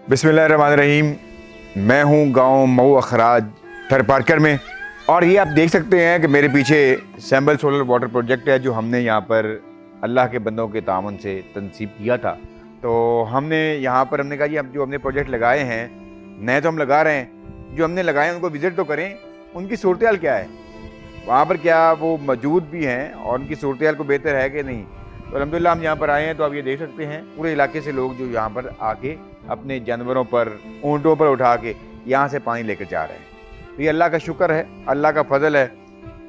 बिस्मिल्लाहिर्रहमानिर्रहीम। मैं हूँ गांव मऊ अखराज थर पार्कर में, और ये आप देख सकते हैं कि मेरे पीछे सैम्बल सोलर वाटर प्रोजेक्ट है जो हमने यहाँ पर अल्लाह के बंदों के तावन से तनसीब किया था। तो हमने यहाँ पर हमने कहा जी अब जो हमने प्रोजेक्ट लगाए हैं नए तो हम लगा रहे हैं, जो हमने लगाए हैं उनको विज़िट तो करें, उनकी सूरत हाल क्या है, वहाँ पर क्या वो मौजूद भी हैं और उनकी सूरत हाल को बेहतर है कि नहीं। तो अल्हम्दुलिल्लाह हम यहाँ पर आए हैं तो आप ये देख सकते हैं पूरे इलाके से लोग जो यहाँ पर आके अपने जानवरों पर ऊँटों पर उठा के यहाँ से पानी लेकर जा रहे हैं। तो ये अल्लाह का शुक्र है, अल्लाह का फजल है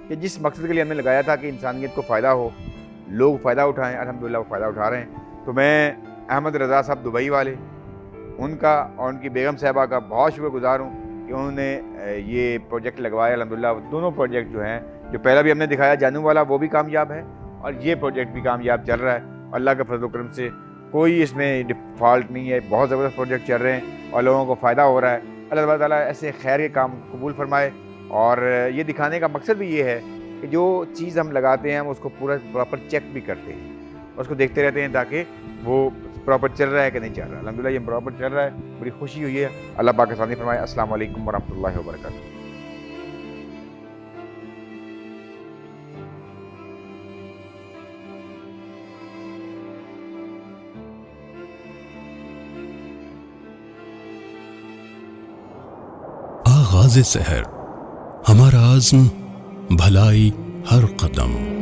कि जिस मकसद के लिए हमने लगाया था कि इंसानियत को फ़ायदा हो, लोग फ़ायदा उठाएँ, अल्हम्दुलिल्लाह वो फ़ायदा उठा रहे हैं। तो मैं अहमद रज़ा साहब दुबई वाले, उनका और उनकी बेगम साहिबा का बहुत शुक्रगुज़ार हूँ कि उन्होंने ये प्रोजेक्ट लगवाया। अल्हम्दुलिल्लाह दोनों प्रोजेक्ट जो हैं, जो पहला भी हमने दिखाया जानू वाला, वो भी कामयाब है और ये प्रोजेक्ट भी कामयाब चल रहा है। अल्लाह के फजल करम से कोई इसमें डिफ़ॉल्ट नहीं है, बहुत ज़बरदस्त प्रोजेक्ट चल रहे हैं और लोगों को फ़ायदा हो रहा है। अल्लाह ताला ऐसे खैर के काम कबूल फरमाए। और ये दिखाने का मकसद भी ये है कि जो चीज़ हम लगाते हैं हम उसको पूरा प्रॉपर चेक भी करते हैं, उसको देखते रहते हैं ताकि वो प्रॉपर चल रहा है कि नहीं चल रहा। अल्हम्दुलिल्लाह ये प्रॉपर चल रहा है, बड़ी खुशी हुई है। अल्लाह पाक आसानी फरमाए। अस्सलाम वालेकुम वरहमतुल्लाहि वबरकातुहू। आगाज़ सहर, हमारा आज़्म भलाई हर कदम।